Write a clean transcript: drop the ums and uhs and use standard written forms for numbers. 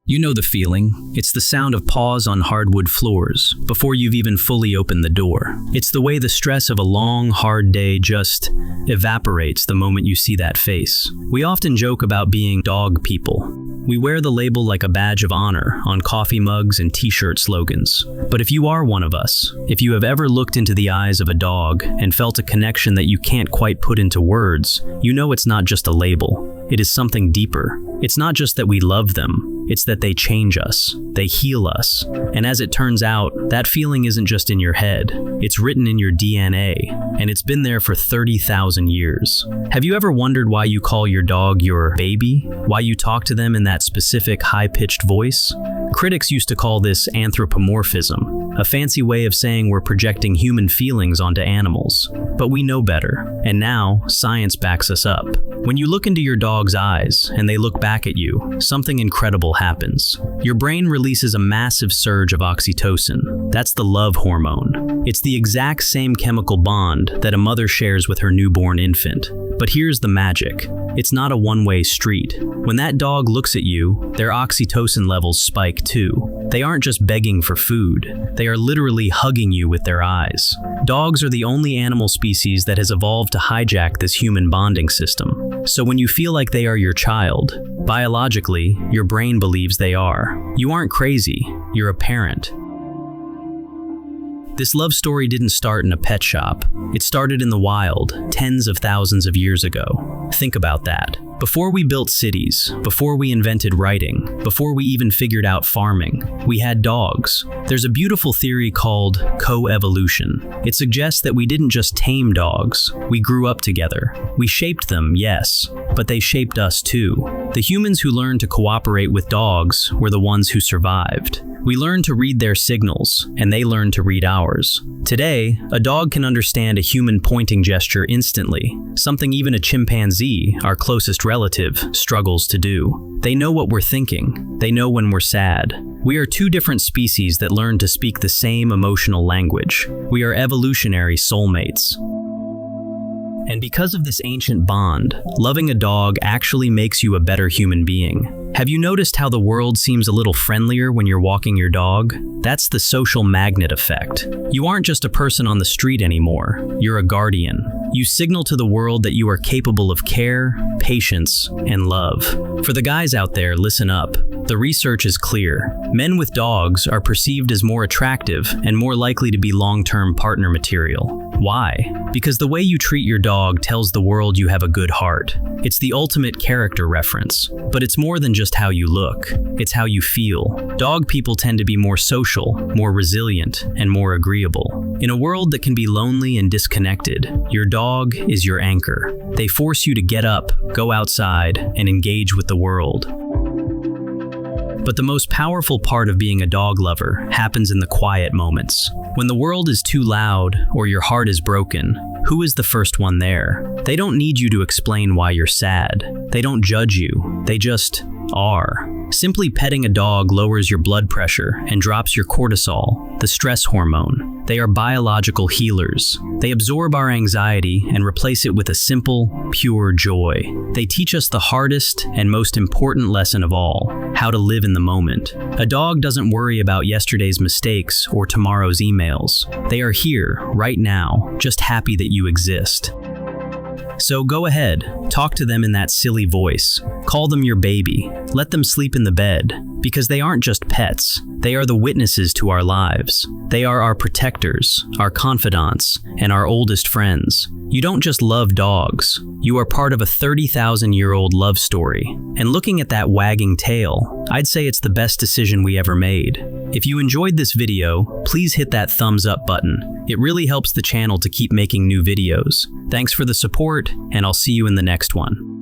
You know the feeling. It's the sound of paws on hardwood floors before you've even fully opened the door. It's the way the stress of a long, hard day just evaporates the moment you see that face. We often joke about being dog people. We wear the label like a badge of honor on coffee mugs and t-shirt slogans. But if you are one of us, if you have ever looked into the eyes of a dog and felt a connection that you can't quite put into words, you know it's not just a label. It is something deeper. It's not just that we love them, it's that they change us, they heal us. And as it turns out, that feeling isn't just in your head, it's written in your DNA, and it's been there for 30,000 years. Have you ever wondered why you call your dog your baby? Why you talk to them in that specific high-pitched voice? Critics used to call this anthropomorphism, a fancy way of saying we're projecting human feelings onto animals. But we know better, and now science backs us up. When you look into your dog's eyes and they look back at you, something incredible happens. Your brain releases a massive surge of oxytocin. That's the love hormone. It's the exact same chemical bond that a mother shares with her newborn infant. But here's the magic. It's not a one-way street. When that dog looks at you, their oxytocin levels spike too. They aren't just begging for food. They are literally hugging you with their eyes. Dogs are the only animal species that has evolved to hijack this human bonding system. So when you feel like they are your child, biologically, your brain believes they are. You aren't crazy, you're a parent. This love story didn't start in a pet shop. It started in the wild, tens of thousands of years ago. Think about that. Before we built cities, before we invented writing, before we even figured out farming, we had dogs. There's a beautiful theory called co-evolution. It suggests that we didn't just tame dogs, we grew up together. We shaped them, yes, but they shaped us too. The humans who learned to cooperate with dogs were the ones who survived. We learned to read their signals, and they learned to read ours. Today, a dog can understand a human pointing gesture instantly, something even a chimpanzee, our closest relative, struggles to do. They know what we're thinking. They know when we're sad. We are two different species that learn to speak the same emotional language. We are evolutionary soulmates. And because of this ancient bond, loving a dog actually makes you a better human being. Have you noticed how the world seems a little friendlier when you're walking your dog? That's the social magnet effect. You aren't just a person on the street anymore, you're a guardian. You signal to the world that you are capable of care, patience, and love. For the guys out there, listen up. The research is clear. Men with dogs are perceived as more attractive and more likely to be long-term partner material. Why? Because the way you treat your dog tells the world you have a good heart. It's the ultimate character reference. But it's more than just how you look. It's how you feel. Dog people tend to be more social, more resilient, and more agreeable. In a world that can be lonely and disconnected, your dog is your anchor. They force you to get up, go outside, and engage with the world. But the most powerful part of being a dog lover happens in the quiet moments. When the world is too loud or your heart is broken, who is the first one there? They don't need you to explain why you're sad. They don't judge you. They just are. Simply petting a dog lowers your blood pressure and drops your cortisol, the stress hormone. They are biological healers. They absorb our anxiety and replace it with a simple, pure joy. They teach us the hardest and most important lesson of all, how to live in the moment. A dog doesn't worry about yesterday's mistakes or tomorrow's emails. They are here, right now, just happy that you exist. So go ahead, talk to them in that silly voice. Call them your baby. Let them sleep in the bed. Because they aren't just pets. They are the witnesses to our lives. They are our protectors, our confidants, and our oldest friends. You don't just love dogs. You are part of a 30,000-year-old love story. And looking at that wagging tail, I'd say it's the best decision we ever made. If you enjoyed this video, please hit that thumbs up button. It really helps the channel to keep making new videos. Thanks for the support, and I'll see you in the next one.